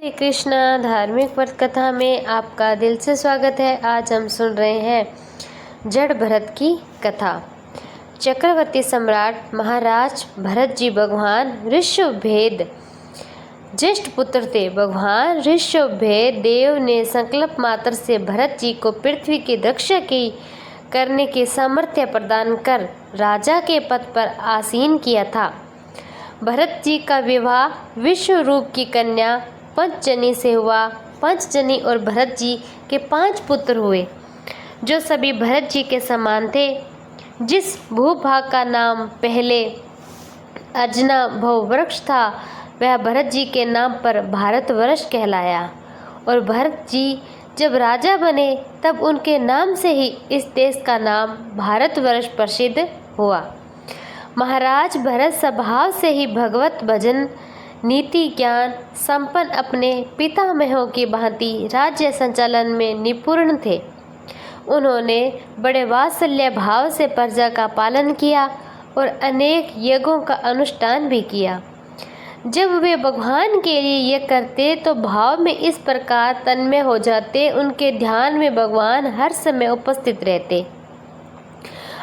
श्री कृष्णा धार्मिक पथ कथा में आपका दिल से स्वागत है। आज हम सुन रहे हैं जड़ भरत की कथा। चक्रवर्ती सम्राट महाराज भरत जी भगवान ऋषभभेद ज्येष्ठ पुत्र थे। भगवान ऋषभभेद देव ने संकल्प मात्र से भरत जी को पृथ्वी की रक्षा की करने की सामर्थ्य प्रदान कर राजा के पद पर आसीन किया था। भरत जी का विवाह विश्वरूप की कन्या पंचजनी से हुआ। पंचजनी और भरत जी के 5 पुत्र हुए, जो सभी भरत जी के समान थे। जिस भूभाग का नाम पहले अजना भववृक्ष था, वह भरत जी के नाम पर भारतवर्ष कहलाया। और भरत जी जब राजा बने, तब उनके नाम से ही इस देश का नाम भारतवर्ष प्रसिद्ध हुआ। महाराज भरत स्वभाव से ही भगवत भजन, नीति ज्ञान संपन्न अपने पितामहों की भांति राज्य संचालन में निपुण थे। उन्होंने बड़े वात्सल्य भाव से प्रजा का पालन किया और अनेक यज्ञों का अनुष्ठान भी किया। जब वे भगवान के लिए ये करते तो भाव में इस प्रकार तन्मय हो जाते, उनके ध्यान में भगवान हर समय उपस्थित रहते।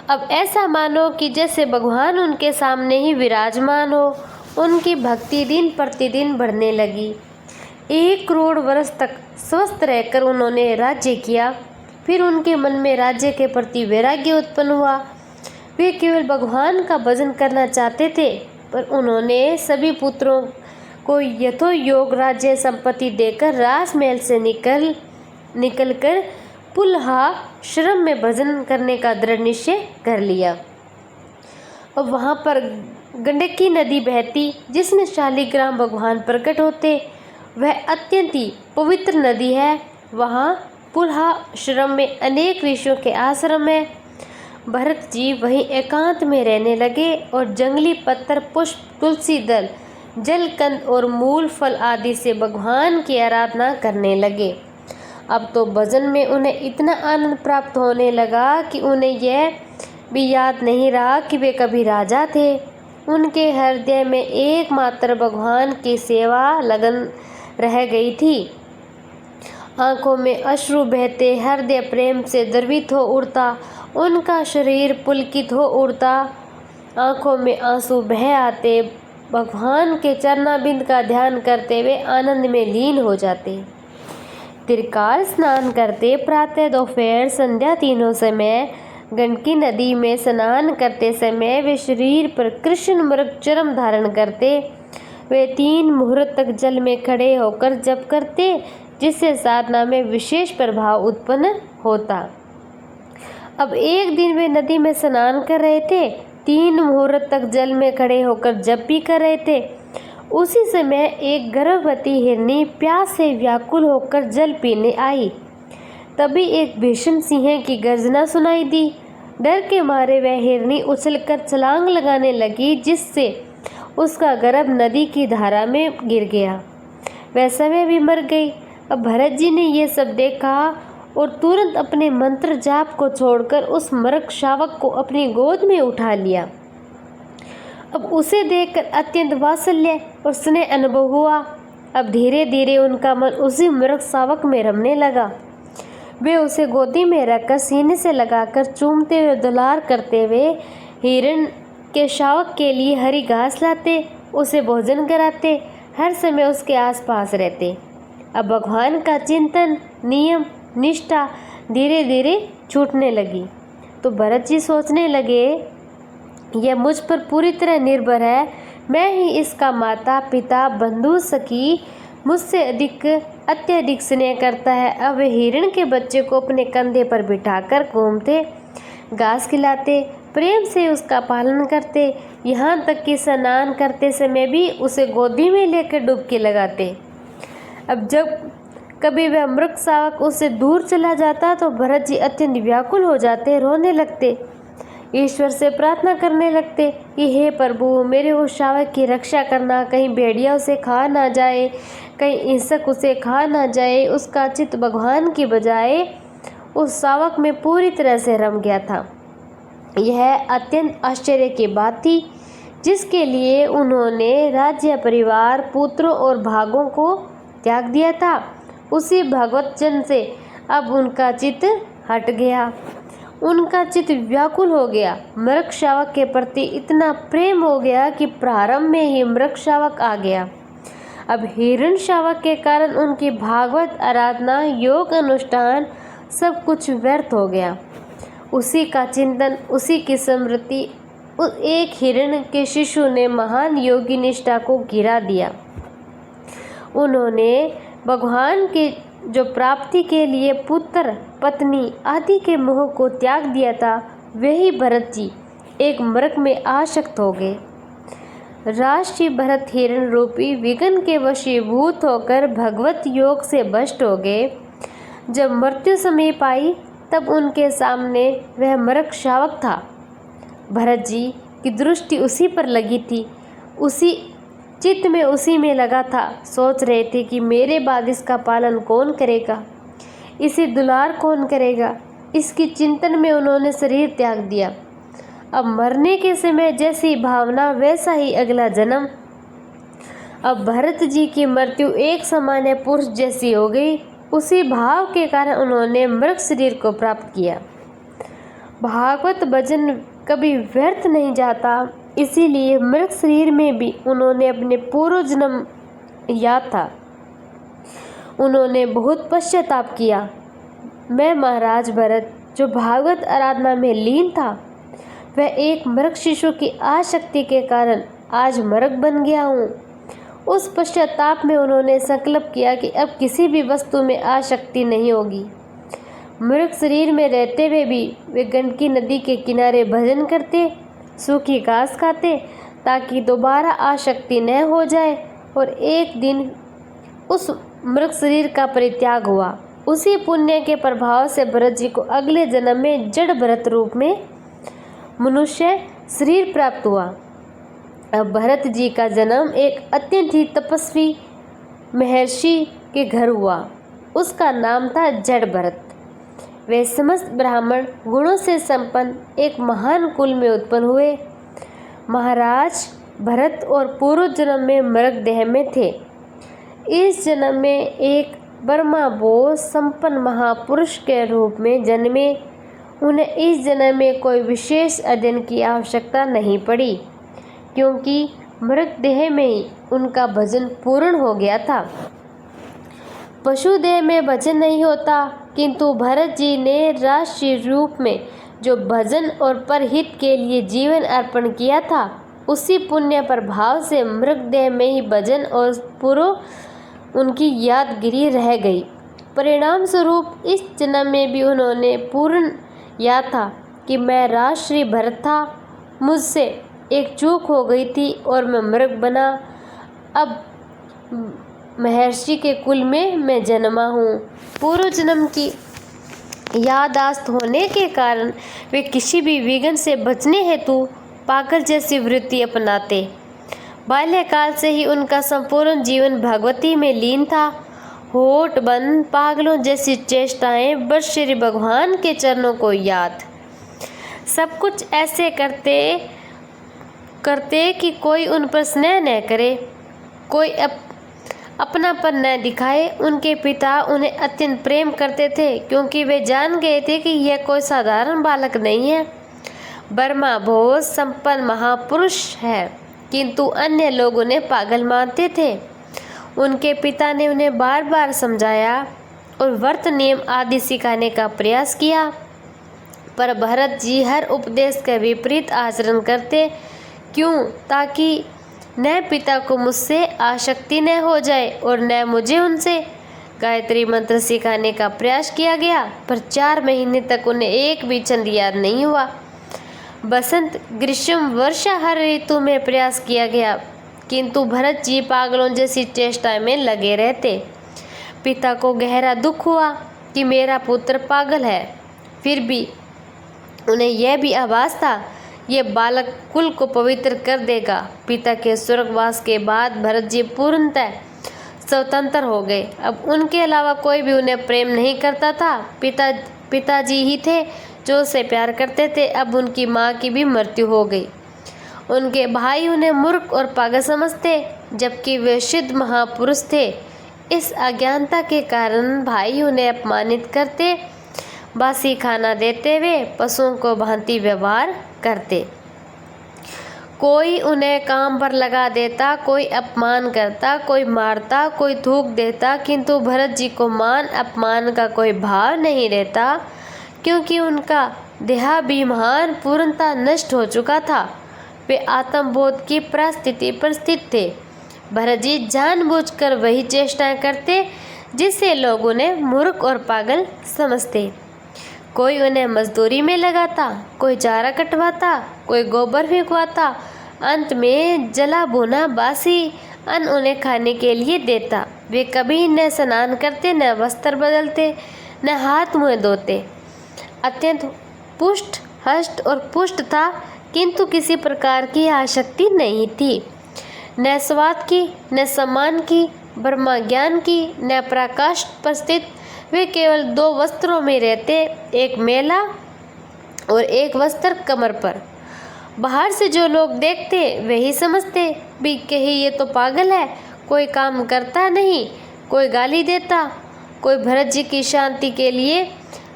अब ऐसा मानो कि जैसे भगवान उनके सामने ही विराजमान हो। उनकी भक्ति दिन प्रतिदिन बढ़ने लगी। 1 करोड़ वर्ष तक स्वस्थ रहकर उन्होंने राज्य किया। फिर उनके मन में राज्य के प्रति वैराग्य उत्पन्न हुआ। वे केवल भगवान का भजन करना चाहते थे, पर उन्होंने सभी पुत्रों को यथोयोग राज्य संपत्ति देकर राजमहल से निकलकर पुलहाश्रम में भजन करने का दृढ़ निश्चय कर लिया। और वहाँ पर गंडकी नदी बहती, जिसमें शालिग्राम भगवान प्रकट होते। वह अत्यंत ही पवित्र नदी है। वहाँ पुलहाश्रम में अनेक ऋषियों के आश्रम है। भरत जी वहीं एकांत में रहने लगे और जंगली पत्थर, पुष्प, तुलसी दल, जलकंद और मूल फल आदि से भगवान की आराधना करने लगे। अब तो भजन में उन्हें इतना आनंद प्राप्त होने लगा कि उन्हें यह भी याद नहीं रहा कि वे कभी राजा थे। उनके हृदय में एकमात्र भगवान की सेवा लगन रह गई थी। आंखों में अश्रु बहते, हृदय प्रेम से द्रवित हो उठता, उनका शरीर पुलकित हो उठता, आंखों में आंसू बह आते। भगवान के चरणाबिंद का ध्यान करते हुए आनंद में लीन हो जाते। त्रिकाल स्नान करते, प्रातः, दोपहर, संध्या तीनों समय गंडकी नदी में स्नान करते समय वे शरीर पर कृष्ण मृग चर्म धारण करते। वे 3 मुहूर्त तक जल में खड़े होकर जप करते, जिससे साधना में विशेष प्रभाव उत्पन्न होता। अब एक दिन वे नदी में स्नान कर रहे थे, 3 मुहूर्त तक जल में खड़े होकर जप भी कर रहे थे। उसी समय एक गर्भवती हिरनी प्यास से व्याकुल होकर जल पीने आई। तभी एक भीषण सिंह की गर्जना सुनाई दी। डर के मारे वह हिरनी उछलकर छलांग लगाने लगी, जिससे उसका गर्भ नदी की धारा में गिर गया। वह समय भी मर गई। अब भरत जी ने यह सब देखा और तुरंत अपने मंत्र जाप को छोड़कर उस मृग शावक को अपनी गोद में उठा लिया। अब उसे देखकर अत्यंत वात्सल्य और स्नेह अनुभव हुआ। अब धीरे धीरे उनका मन उसी मृग शावक में रमने लगा। वे उसे गोदी में रखकर सीने से लगाकर चूमते हुए दुलार करते हुए हिरण के शावक के लिए हरी घास लाते, उसे भोजन कराते, हर समय उसके आसपास रहते। अब भगवान का चिंतन, नियम, निष्ठा धीरे धीरे छूटने लगी। तो भरत जी सोचने लगे, यह मुझ पर पूरी तरह निर्भर है। मैं ही इसका माता, पिता, बंधु, सखी, मुझसे अत्यधिक स्नेह करता है। अब वे हिरण के बच्चे को अपने कंधे पर बिठाकर घूमते, घास खिलाते, प्रेम से उसका पालन करते, यहाँ तक कि स्नान करते समय भी उसे गोदी में लेकर डुबकी लगाते। अब जब कभी वह मृग शावक उससे दूर चला जाता तो भरत जी अत्यंत व्याकुल हो जाते, रोने लगते, ईश्वर से प्रार्थना करने लगते कि हे प्रभु, मेरे उस शावक की रक्षा करना, कहीं भेड़िया उसे खा ना जाए, कहीं हिंसक उसे खा ना जाए। उसका चित्त भगवान की बजाय उस शावक में पूरी तरह से रम गया था। यह अत्यंत आश्चर्य की बात थी, जिसके लिए उन्होंने राज्य, परिवार, पुत्रों और भागों को त्याग दिया था, उसी भगवत जन से अब उनका चित्त हट गया। उनका चित्त व्याकुल हो गया। मृग शावक के प्रति इतना प्रेम हो गया कि प्रारंभ में ही मृग शावक आ गया। अब हिरण शावक के कारण उनकी भागवत आराधना, योग अनुष्ठान सब कुछ व्यर्थ हो गया। उसी का चिंतन, उसी की स्मृति, उस एक हिरण के शिशु ने महान योगी निष्ठा को गिरा दिया। उन्होंने भगवान के जो प्राप्ति के लिए पुत्र, पत्नी आदि के मोह को त्याग दिया था, वही भरत जी एक मृग में आसक्त हो गए। राष्ट्रीय भरत हिरण रूपी विघ्न के वशीभूत होकर भगवत योग से भ्रष्ट हो गए। जब मृत्यु समीप आई तब उनके सामने वह मृग शावक था। भरत जी की दृष्टि उसी पर लगी थी, उसी चित्त में उसी में लगा था। सोच रहे थे कि मेरे बाद इसका पालन कौन करेगा, इसे दुलार कौन करेगा। इसकी चिंतन में उन्होंने शरीर त्याग दिया। अब मरने के समय जैसी भावना वैसा ही अगला जन्म। अब भरत जी की मृत्यु एक सामान्य पुरुष जैसी हो गई। उसी भाव के कारण उन्होंने मृग शरीर को प्राप्त किया। भागवत भजन कभी व्यर्थ नहीं जाता, इसीलिए मृग शरीर में भी उन्होंने अपने पूर्व जन्म याद था। उन्होंने बहुत पश्चाताप किया। मैं महाराज भरत जो भागवत आराधना में लीन था, वह एक मृग शिशु की आसक्ति के कारण आज मृग बन गया हूँ। उस पश्चाताप में उन्होंने संकल्प किया कि अब किसी भी वस्तु में आसक्ति नहीं होगी। मृग शरीर में रहते हुए भी वे गंडकी नदी के किनारे भजन करते, सूखी घास खाते, ताकि दोबारा आसक्ति न हो जाए। और एक दिन उस मृग शरीर का परित्याग हुआ। उसी पुण्य के प्रभाव से भरत जी को अगले जन्म में जड़ भरत रूप में मनुष्य शरीर प्राप्त हुआ। अब भरत जी का जन्म एक अत्यंत ही तपस्वी महर्षि के घर हुआ। उसका नाम था जड़ भरत। वे समस्त ब्राह्मण गुणों से संपन्न एक महान कुल में उत्पन्न हुए। महाराज भरत और पूर्व जन्म में मृग देह में थे। इस जन्म में एक ब्रह्मबोध संपन्न महापुरुष के रूप में जन्मे। उन्हें इस जन्म में कोई विशेष अध्ययन की आवश्यकता नहीं पड़ी, क्योंकि मृग देह में ही उनका भजन पूर्ण हो गया था। पशु देह में भजन नहीं होता, किंतु भरत जी ने राष्ट्रीय रूप में जो भजन और परहित के लिए जीवन अर्पण किया था, उसी पुण्य प्रभाव से मृग देह में ही भजन और पूर्व उनकी यादगिरी रह गई। परिणाम स्वरूप इस जन्म में भी उन्होंने पूर्ण याद था कि मैं राष्ट्रीय भरत था, मुझसे एक चूक हो गई थी और मैं मृग बना। अब महर्षि के कुल में मैं जन्मा हूँ। पूर्व जन्म की यादाश्त होने के कारण वे किसी भी विघ्न से बचने हेतु पागल जैसी वृत्ति अपनाते। बाल्यकाल से ही उनका संपूर्ण जीवन भगवती में लीन था। होठ बंद पागलों जैसी चेष्टाएं, बस श्री भगवान के चरणों को याद। सब कुछ ऐसे करते कि कोई उन पर स्नेह न करे, कोई अपनापन न दिखाए। उनके पिता उन्हें अत्यंत प्रेम करते थे, क्योंकि वे जान गए थे कि यह कोई साधारण बालक नहीं है, ब्रह्मबोध संपन्न महापुरुष है। किंतु अन्य लोग उन्हें पागल मानते थे। उनके पिता ने उन्हें बार बार समझाया और व्रत नियम आदि सिखाने का प्रयास किया, पर भरत जी हर उपदेश के विपरीत आचरण करते। क्यों? ताकि न पिता को मुझसे आसक्ति न हो जाए और न मुझे उनसे। गायत्री मंत्र सिखाने का प्रयास किया गया, पर 4 महीने तक उन्हें एक भी छंद याद नहीं हुआ। बसंत, ग्रीष्म, वर्षा हर ऋतु में प्रयास किया गया, किंतु भरत जी पागलों जैसी चेष्टा में लगे रहते। पिता को गहरा दुख हुआ कि मेरा पुत्र पागल है, फिर भी उन्हें यह भी आभास था ये बालक कुल को पवित्र कर देगा। पिता के स्वर्गवास के बाद भरत जी पूर्णतः स्वतंत्र हो गए। अब उनके अलावा कोई भी उन्हें प्रेम नहीं करता था। पिताजी ही थे जो उसे प्यार करते थे। अब उनकी माँ की भी मृत्यु हो गई। उनके भाई उन्हें मूर्ख और पागल समझते, जबकि वे सिद्ध महापुरुष थे। इस अज्ञानता के कारण भाई उन्हें अपमानित करते, बासी खाना देते हुए पशुओं को भांति व्यवहार करते। कोई उन्हें काम पर लगा देता, कोई अपमान करता, कोई मारता, कोई थूक देता, किंतु भरत जी को मान अपमान का कोई भाव नहीं रहता, क्योंकि उनका देहाभिमान पूर्णतः नष्ट हो चुका था। वे आत्मबोध की परिस्थिति पर स्थित थे। भरत जी जानबूझकर वही चेष्टाएं करते जिससे लोग उन्हें मूर्ख और पागल समझते। कोई उन्हें मजदूरी में लगाता, कोई चारा कटवाता, कोई गोबर फेंकवाता, अंत में जला भुना बासी अन्न उन्हें खाने के लिए देता। वे कभी न स्नान करते, न वस्त्र बदलते, न हाथ मुँह धोते। अत्यंत पुष्ट हष्ट और पुष्ट था, किंतु किसी प्रकार की आसक्ति नहीं थी, न स्वाद की, न सम्मान की, ब्रह्म ज्ञान की, न प्रकाश पर स्थित। वे केवल 2 वस्त्रों में रहते, एक मेला और एक वस्त्र कमर पर। बाहर से जो लोग देखते वही समझते भी कहीं ये तो पागल है, कोई काम करता नहीं, कोई गाली देता, कोई भरत जी की शांति के लिए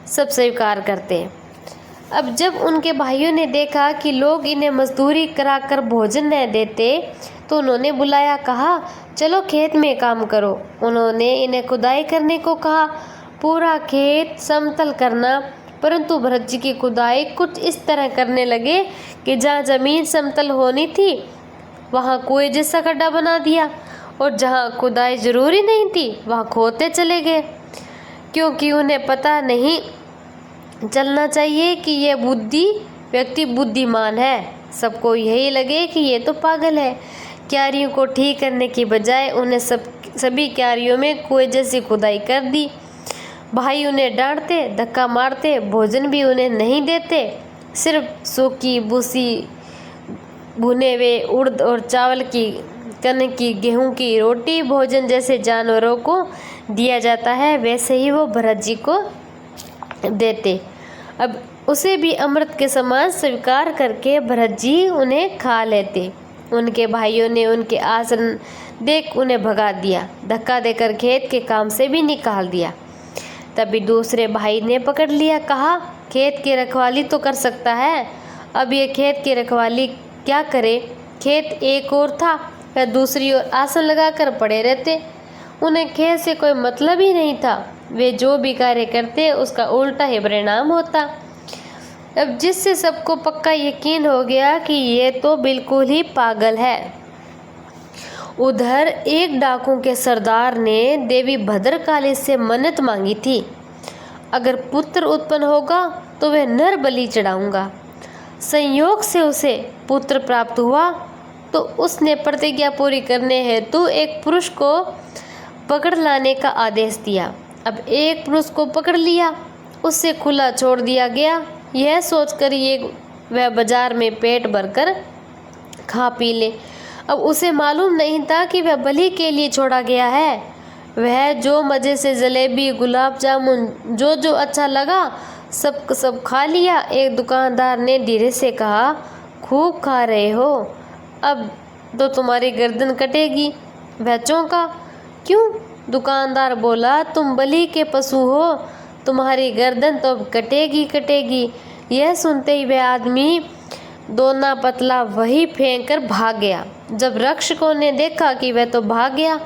सब स्वीकार करते। अब जब उनके भाइयों ने देखा कि लोग इन्हें मजदूरी कराकर भोजन न देते, तो उन्होंने बुलाया, कहा चलो खेत में काम करो। उन्होंने इन्हें खुदाई करने को कहा, पूरा खेत समतल करना, परंतु भरत जी की खुदाई कुछ इस तरह करने लगे कि जहाँ जमीन समतल होनी थी वहाँ कुएं जैसा गड्ढा बना दिया, और जहाँ खुदाई जरूरी नहीं थी वहाँ खोदते चले गए, क्योंकि उन्हें पता नहीं चलना चाहिए कि ये व्यक्ति बुद्धिमान है। सबको यही लगे कि ये तो पागल है। क्यारियों को ठीक करने की बजाय उन्हें सभी क्यारियों में कुएं जैसी खुदाई कर दी। भाई उन्हें डांटते, धक्का मारते, भोजन भी उन्हें नहीं देते, सिर्फ सूखी भूसी, भुने हुए उड़द और चावल की, कनक की, गेहूं की रोटी भोजन जैसे जानवरों को दिया जाता है, वैसे ही वो भरत जी को देते। अब उसे भी अमृत के समान स्वीकार करके भरत जी उन्हें खा लेते। उनके भाइयों ने उनके आचरण देख उन्हें भगा दिया, धक्का देकर खेत के काम से भी निकाल दिया। तभी दूसरे भाई ने पकड़ लिया, कहा खेत की रखवाली तो कर सकता है, अब ये खेत की रखवाली क्या करे। खेत एक ओर था, वह दूसरी ओर आसन लगाकर पड़े रहते। उन्हें खेत से कोई मतलब ही नहीं था, वे जो भी कार्य करते उसका उल्टा ही परिणाम होता। अब जिससे सबको पक्का यकीन हो गया कि ये तो बिल्कुल ही पागल है। उधर एक डाकू के सरदार ने देवी भद्रकाली से मन्नत मांगी थी, अगर पुत्र उत्पन्न होगा तो वह नर बलि चढ़ाऊंगा। संयोग से उसे पुत्र प्राप्त हुआ, तो उसने प्रतिज्ञा पूरी करने हेतु एक पुरुष को पकड़ लाने का आदेश दिया। अब एक पुरुष को पकड़ लिया, उससे खुला छोड़ दिया गया, यह सोचकर वह बाजार में पेट भरकर खा पी ले। अब उसे मालूम नहीं था कि वह बलि के लिए छोड़ा गया है। वह जो मज़े से जलेबी, गुलाब जामुन, जो अच्छा लगा सब खा लिया। एक दुकानदार ने धीरे से कहा, खूब खा रहे हो, अब तो तुम्हारी गर्दन कटेगी। वह चौंका, क्यों? दुकानदार बोला, तुम बलि के पशु हो, तुम्हारी गर्दन तो कटेगी। यह सुनते ही वह आदमी दोना पतला वही फेंक कर भाग गया। जब रक्षकों ने देखा कि वह तो भाग गया,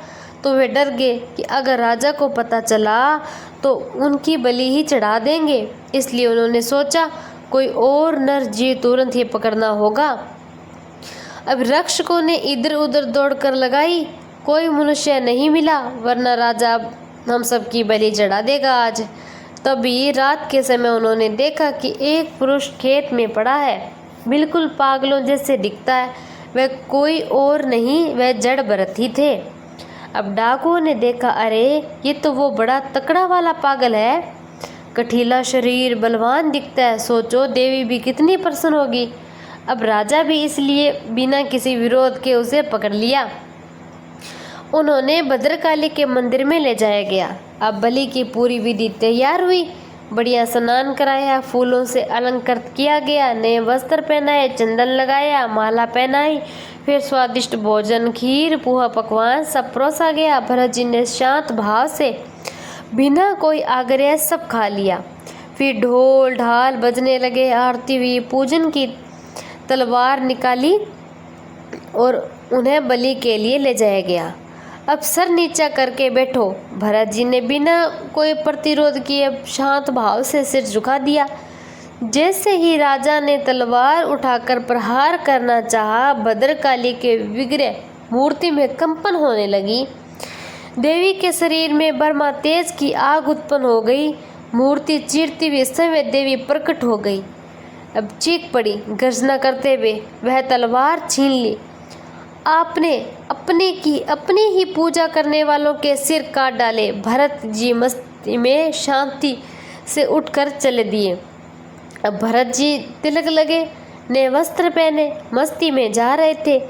तो वे डर गए कि अगर राजा को पता चला तो उनकी बलि ही चढ़ा देंगे। इसलिए उन्होंने सोचा कोई और नर जीव तुरंत ही पकड़ना होगा। अब रक्षकों ने इधर उधर दौड़कर लगाई, कोई मनुष्य नहीं मिला, वरना राजा हम सबकी बलि चढ़ा देगा आज। तभी रात के समय उन्होंने देखा कि एक पुरुष खेत में पड़ा है, बिल्कुल पागलों जैसे दिखता है। वह कोई और नहीं, वह जड़ भरत ही थे। अब डाकुओं ने देखा, अरे ये तो वो बड़ा तकड़ा वाला पागल है, कठीला शरीर, बलवान दिखता है। सोचो देवी भी कितनी प्रसन्न होगी। अब राजा भी इसलिए बिना किसी विरोध के उसे पकड़ लिया। उन्होंने भद्रकाली के मंदिर में ले जाया गया। अब बलि की पूरी विधि तैयार हुई, बढ़िया स्नान कराया, फूलों से अलंकृत किया गया, नए वस्त्र पहनाए, चंदन लगाया, माला पहनाई, फिर स्वादिष्ट भोजन, खीर, पुआ, पकवान सब परोसा गया। भरत जी ने शांत भाव से बिना कोई आग्रह सब खा लिया। फिर ढोल ढाल बजने लगे, आरती हुई, पूजन की तलवार निकाली और उन्हें बलि के लिए ले जाया गया। अब सर नीचा करके बैठो। भरत जी ने बिना कोई प्रतिरोध किए शांत भाव से सिर झुका दिया। जैसे ही राजा ने तलवार उठाकर प्रहार करना चाहा, भद्रकाली के विग्रह मूर्ति में कंपन होने लगी। देवी के शरीर में बर्मा तेज की आग उत्पन्न हो गई। मूर्ति चीरती हुई समय देवी प्रकट हो गई। अब चीख पड़ी, गर्जना करते हुए वह तलवार छीन ली। आपने अपने ही पूजा करने वालों के सिर काट डाले। भरत जी मस्ती में शांति से उठकर चले दिए। अब भरत जी तिलक लगे, नए वस्त्र पहने मस्ती में जा रहे थे।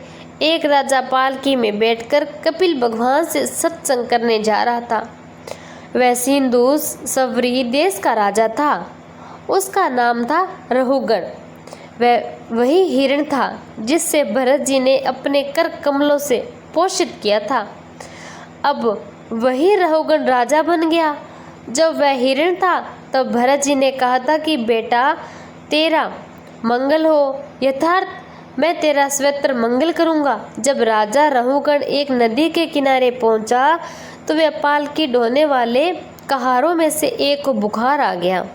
एक राजा पालकी में बैठकर कपिल भगवान से सत्संग करने जा रहा था। वह सिंधु सवरी देश का राजा था। उसका नाम था रहुगण। वह वही हिरण था जिससे भरत जी ने अपने कर कमलों से पोषित किया था। अब वही रहुगण राजा बन गया। जब वह हिरण था तब भरत जी ने कहा था कि बेटा तेरा मंगल हो, यथार्थ मैं तेरा स्वत्र मंगल करूंगा। जब राजा रहुगण एक नदी के किनारे पहुंचा तो वह पालकी ढोने वाले कहारों में से एक को बुखार आ गया।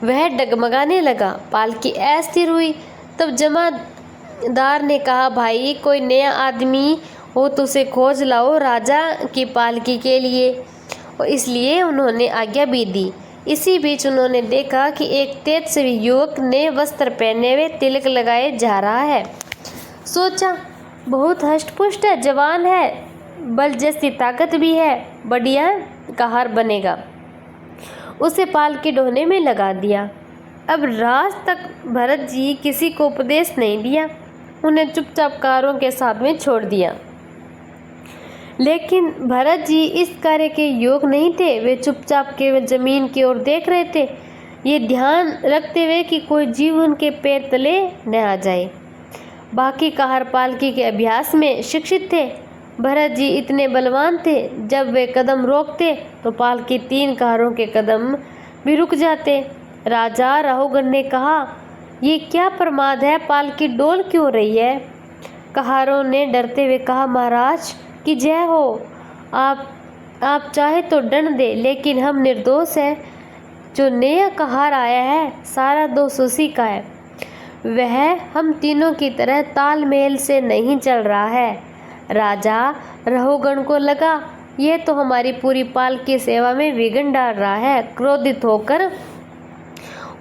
वह डगमगाने लगा। पालकी अस्थिर हुई। तब जमादार ने कहा, भाई कोई नया आदमी हो तो उसे खोज लाओ राजा की पालकी के लिए। और इसलिए उन्होंने आज्ञा भी दी। इसी बीच उन्होंने देखा कि एक तेजस्वी युवक नए वस्त्र पहने हुए तिलक लगाए जा रहा है। सोचा, बहुत हष्टपुष्ट है, जवान है, बल जैसी ताकत भी है, बढ़िया कहार बनेगा। उसे पालकी ढोने में लगा दिया। अब रात तक भरत जी किसी को उपदेश नहीं दिया, उन्हें चुपचाप कारों के साथ में छोड़ दिया। लेकिन भरत जी इस कार्य के योग नहीं थे। वे चुपचाप केवल जमीन की ओर देख रहे थे, ये ध्यान रखते हुए कि कोई जीव उनके पैर तले न आ जाए। बाकी कहार पालकी के अभ्यास में शिक्षित थे। भरत जी इतने बलवान थे, जब वे कदम रोकते तो पालकी 3 कहारों के कदम भी रुक जाते। राजा रहुगण ने कहा, ये क्या प्रमाद है, पालकी डोल क्यों रही है? कहारों ने डरते हुए कहा, महाराज की जय हो, आप चाहे तो दंड दे, लेकिन हम निर्दोष हैं। जो नया कहार आया है सारा दोष उसी का है। वह हम तीनों की तरह तालमेल से नहीं चल रहा है। राजा रहुगण को लगा, यह तो हमारी पूरी पालकी सेवा में विघ्न डाल रहा है। क्रोधित होकर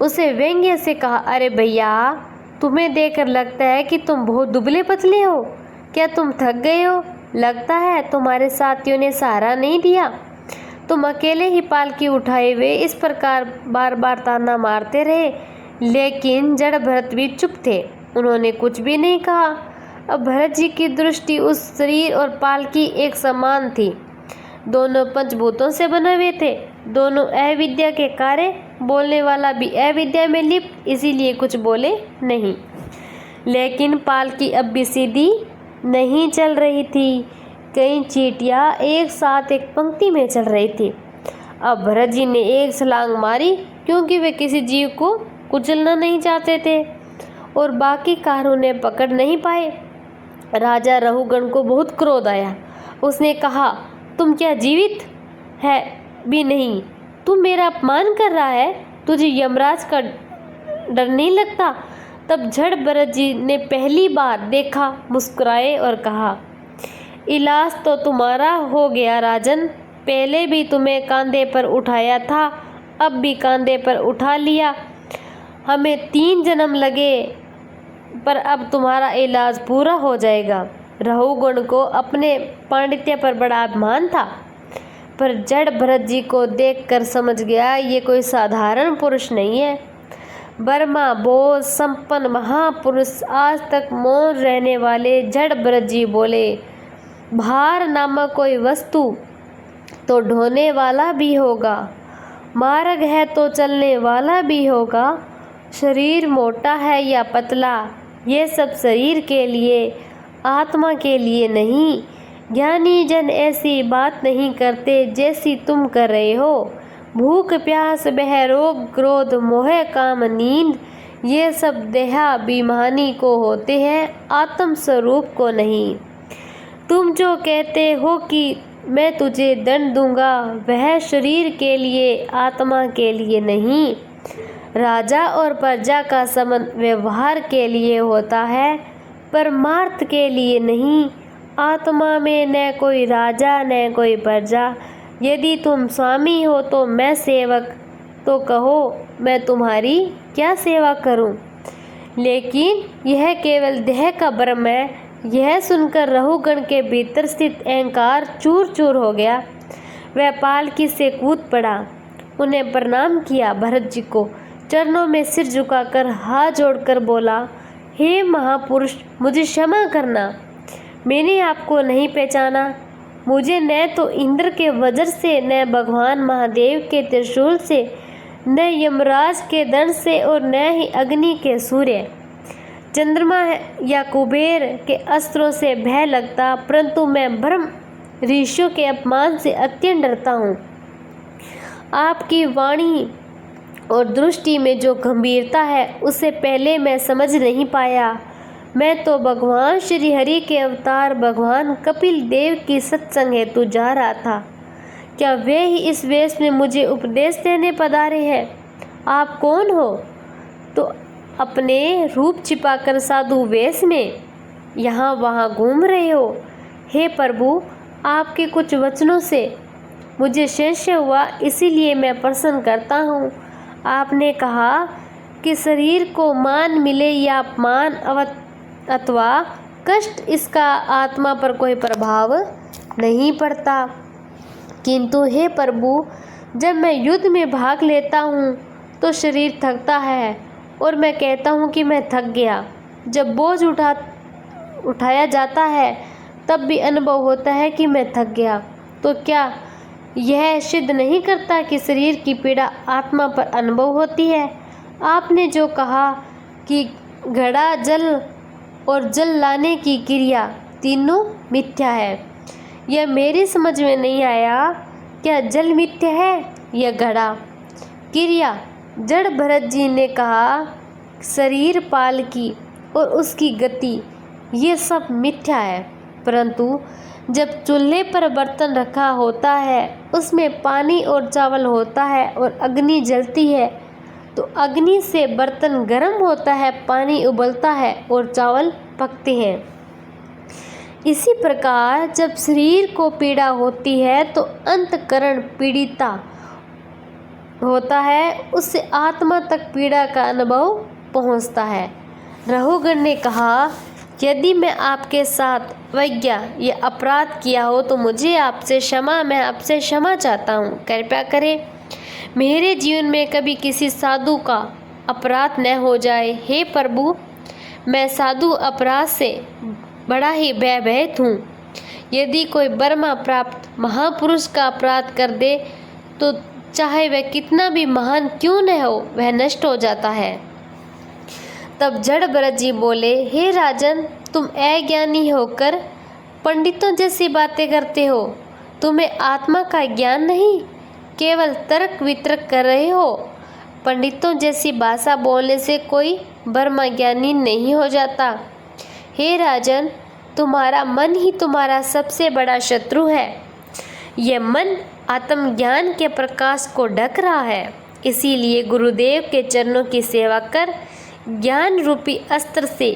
उसे व्यंग्य से कहा, अरे भैया, तुम्हें देखकर लगता है कि तुम बहुत दुबले पतले हो। क्या तुम थक गए हो? लगता है तुम्हारे साथियों ने सहारा नहीं दिया। तुम अकेले ही पालकी उठाए हुए इस प्रकार बार बार ताना मारते रहे। लेकिन जड़ भरत भी चुप थे, उन्होंने कुछ भी नहीं कहा। अब भरत जी की दृष्टि उस शरीर और पालकी एक समान थी। दोनों पंचभूतों से बने हुए थे, दोनों अविद्या के कार्य। बोलने वाला भी अविद्या में लिप्त, इसीलिए कुछ बोले नहीं। लेकिन पालकी अब भी सीधी नहीं चल रही थी। कई चींटियां एक साथ एक पंक्ति में चल रही थी। अब भरत जी ने एक छलांग मारी, क्योंकि वे किसी जीव को कुचलना नहीं चाहते थे और बाकी कारों ने पकड़ नहीं पाए। राजा रहुगण को बहुत क्रोध आया। उसने कहा, तुम क्या जीवित है भी नहीं? तुम मेरा अपमान कर रहा है, तुझे यमराज का डर नहीं लगता? तब झड़ भरत जी ने पहली बार देखा, मुस्कुराए और कहा, इलाज तो तुम्हारा हो गया राजन। पहले भी तुम्हें कंधे पर उठाया था, अब भी कंधे पर उठा लिया। हमें 3 जन्म लगे, पर अब तुम्हारा इलाज पूरा हो जाएगा। रहुगण को अपने पांडित्य पर बड़ा अभिमान था, पर जड़ भरत जी को देखकर समझ गया ये कोई साधारण पुरुष नहीं है। बर्मा बोध संपन्न महापुरुष, आज तक मौन रहने वाले जड़ भरत जी बोले, भार नामक कोई वस्तु तो ढोने वाला भी होगा, मार्ग है तो चलने वाला भी होगा। शरीर मोटा है या पतला, ये सब शरीर के लिए आत्मा के लिए नहीं। ज्ञानी जन ऐसी बात नहीं करते जैसी तुम कर रहे हो। भूख, प्यास, भय, रोग, क्रोध, मोह, काम, नींद, ये सब देहाभिमानी को होते हैं, आत्म स्वरूप को नहीं। तुम जो कहते हो कि मैं तुझे दंड दूंगा, वह शरीर के लिए, आत्मा के लिए नहीं। राजा और प्रजा का संबंध व्यवहार के लिए होता है, परमार्थ के लिए नहीं। आत्मा में न कोई राजा न कोई प्रजा। यदि तुम स्वामी हो तो मैं सेवक, तो कहो मैं तुम्हारी क्या सेवा करूं। लेकिन यह केवल देह का भ्रम है। यह सुनकर रहुगण के भीतर स्थित अहंकार चूर चूर हो गया। वह पालकी से कूद पड़ा, उन्हें प्रणाम किया। भरत जी को चरणों में सिर झुकाकर हाथ जोड़कर बोला, हे महापुरुष, मुझे क्षमा करना, मैंने आपको नहीं पहचाना। मुझे न तो इंद्र के वज्र से, न भगवान महादेव के त्रिशूल से, न यमराज के दंड से और न ही अग्नि के, सूर्य, चंद्रमा या कुबेर के अस्त्रों से भय लगता, परंतु मैं ब्रह्म ऋषियों के अपमान से अत्यंत डरता हूँ। आपकी वाणी और दृष्टि में जो गंभीरता है उसे पहले मैं समझ नहीं पाया। मैं तो भगवान श्री हरि के अवतार भगवान कपिल देव की सत्संग हेतु जा रहा था। क्या वे ही इस वेश में मुझे उपदेश देने पधारे हैं? आप कौन हो? तो अपने रूप छिपाकर साधु वेश में यहाँ वहाँ घूम रहे हो। हे प्रभु, आपके कुछ वचनों से मुझे संशय हुआ, इसीलिए मैं प्रश्न करता हूँ। आपने कहा कि शरीर को मान मिले या अपमान अथवा कष्ट, इसका आत्मा पर कोई प्रभाव नहीं पड़ता। किंतु हे प्रभु, जब मैं युद्ध में भाग लेता हूँ तो शरीर थकता है और मैं कहता हूँ कि मैं थक गया। जब बोझ उठाया जाता है तब भी अनुभव होता है कि मैं थक गया। तो क्या यह सिद्ध नहीं करता कि शरीर की पीड़ा आत्मा पर अनुभव होती है? आपने जो कहा कि घड़ा, जल और जल लाने की क्रिया तीनों मिथ्या है, यह मेरी समझ में नहीं आया। क्या जल मिथ्या है या घड़ा? क्रिया जड़। भरत जी ने कहा शरीर, पालकी और उसकी गति ये सब मिथ्या है, परंतु जब चूल्हे पर बर्तन रखा होता है, उसमें पानी और चावल होता है और अग्नि जलती है, तो अग्नि से बर्तन गर्म होता है, पानी उबलता है और चावल पकते हैं। इसी प्रकार जब शरीर को पीड़ा होती है तो अंतःकरण पीड़िता होता है, उससे आत्मा तक पीड़ा का अनुभव पहुंचता है। रहुगण ने कहा, यदि मैं आपके साथ अवज्ञा या अपराध किया हो तो मुझे आपसे क्षमा, मैं आपसे क्षमा चाहता हूँ, कृपया करें। मेरे जीवन में कभी किसी साधु का अपराध न हो जाए। हे प्रभु, मैं साधु अपराध से बड़ा ही भयभीत हूँ। यदि कोई ब्रह्मा प्राप्त महापुरुष का अपराध कर दे तो चाहे वह कितना भी महान क्यों न हो, वह नष्ट हो जाता है। तब जड़ भरत जी बोले, हे राजन, तुम अज्ञानी होकर पंडितों जैसी बातें करते हो। तुम्हें आत्मा का ज्ञान नहीं, केवल तर्क वितर्क कर रहे हो। पंडितों जैसी भाषा बोलने से कोई ब्रह्म ज्ञानी नहीं हो जाता। हे राजन, तुम्हारा मन ही तुम्हारा सबसे बड़ा शत्रु है। यह मन आत्मज्ञान के प्रकाश को ढक रहा है। इसीलिए गुरुदेव के चरणों की सेवा कर, ज्ञान रूपी अस्त्र से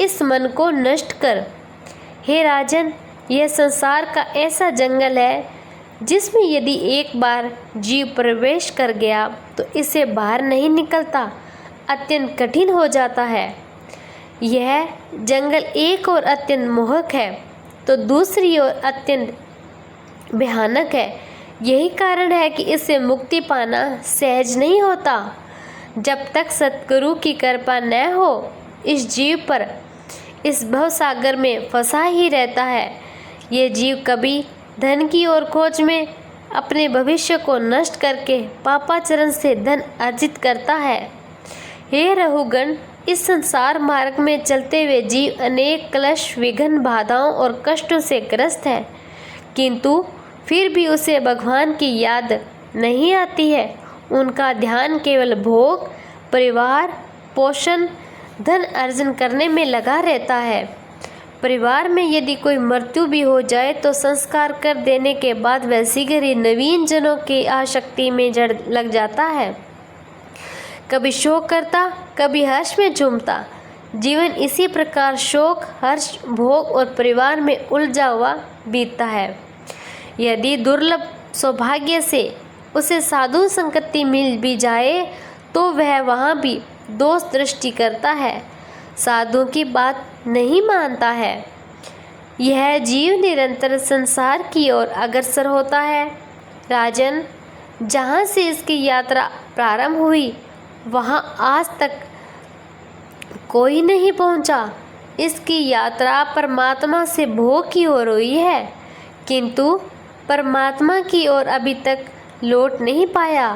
इस मन को नष्ट कर। हे राजन, यह संसार का ऐसा जंगल है जिसमें यदि एक बार जीव प्रवेश कर गया तो इसे बाहर नहीं निकलता, अत्यंत कठिन हो जाता है। यह जंगल एक ओर अत्यंत मोहक है तो दूसरी ओर अत्यंत भयानक है। यही कारण है कि इससे मुक्ति पाना सहज नहीं होता। जब तक सतगुरु की कृपा न हो, इस जीव पर इस भवसागर में फंसा ही रहता है। ये जीव कभी धन की ओर खोज में अपने भविष्य को नष्ट करके पापाचरण से धन अर्जित करता है। हे रहुगण, इस संसार मार्ग में चलते हुए जीव अनेक क्लेश, विघ्न, बाधाओं और कष्टों से ग्रस्त है, किंतु फिर भी उसे भगवान की याद नहीं आती है। उनका ध्यान केवल भोग, परिवार पोषण, धन अर्जन करने में लगा रहता है। परिवार में यदि कोई मृत्यु भी हो जाए तो संस्कार कर देने के बाद वह शीघ्र ही नवीन जनों की आसक्ति में जड़ लग जाता है। कभी शोक करता, कभी हर्ष में झूमता। जीवन इसी प्रकार शोक, हर्ष, भोग और परिवार में उलझा हुआ बीतता है। यदि दुर्लभ सौभाग्य से उसे साधु संगति मिल भी जाए तो वह वहाँ भी दोष दृष्टि करता है, साधु की बात नहीं मानता है। यह जीव निरंतर संसार की ओर अग्रसर होता है। राजन, जहाँ से इसकी यात्रा प्रारंभ हुई वहाँ आज तक कोई नहीं पहुँचा। इसकी यात्रा परमात्मा से भोग की ओर हुई है, किंतु परमात्मा की ओर अभी तक लौट नहीं पाया।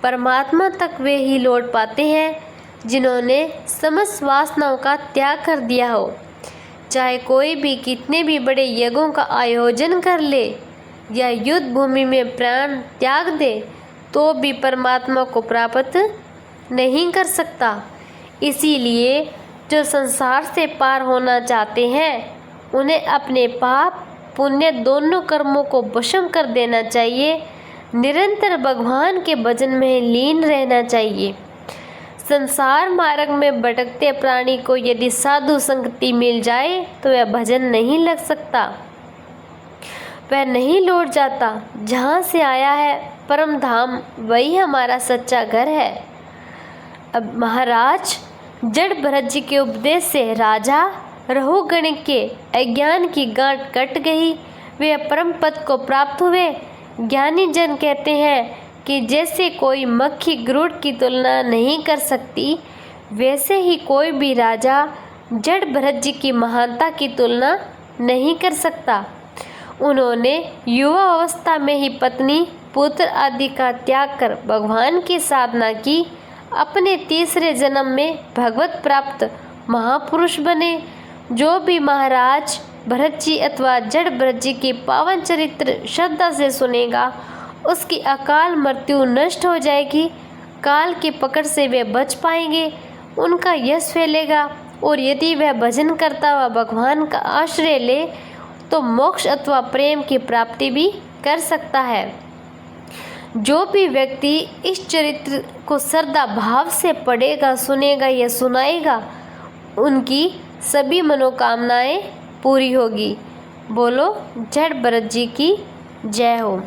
परमात्मा तक वे ही लौट पाते हैं जिन्होंने समस्त वासनाओं का त्याग कर दिया हो। चाहे कोई भी कितने भी बड़े यज्ञों का आयोजन कर ले या युद्ध भूमि में प्राण त्याग दे तो भी परमात्मा को प्राप्त नहीं कर सकता। इसीलिए जो संसार से पार होना चाहते हैं उन्हें अपने पाप पुण्य दोनों कर्मों को भस्म कर देना चाहिए। निरंतर भगवान के भजन में लीन रहना चाहिए। संसार मार्ग में भटकते प्राणी को यदि साधु संगति मिल जाए तो वह भजन नहीं लग सकता, वह नहीं लौट जाता। जहाँ से आया है परम धाम वही हमारा सच्चा घर है। अब महाराज, जड़ भरत जी के उपदेश से राजा रहुगण के अज्ञान की गांठ कट गई, वे परम पद को प्राप्त हुए। ज्ञानी जन कहते हैं कि जैसे कोई मक्खी गरुड़ की तुलना नहीं कर सकती, वैसे ही कोई भी राजा जड़ भरत जी की महानता की तुलना नहीं कर सकता। उन्होंने युवा अवस्था में ही पत्नी, पुत्र आदि का त्याग कर भगवान की साधना की। अपने तीसरे जन्म में भगवत प्राप्त महापुरुष बने। जो भी महाराज भरत जी अथवा जड़ भरत जी की पावन चरित्र श्रद्धा से सुनेगा उसकी अकाल मृत्यु नष्ट हो जाएगी। काल की पकड़ से वे बच पाएंगे, उनका यश फैलेगा और यदि वह भजन करता हुआ भगवान का आश्रय ले तो मोक्ष अथवा प्रेम की प्राप्ति भी कर सकता है। जो भी व्यक्ति इस चरित्र को श्रद्धा भाव से पढ़ेगा, सुनेगा या सुनाएगा, उनकी सभी मनोकामनाएं पूरी होगी। बोलो जड़ भरत जी की जय हो।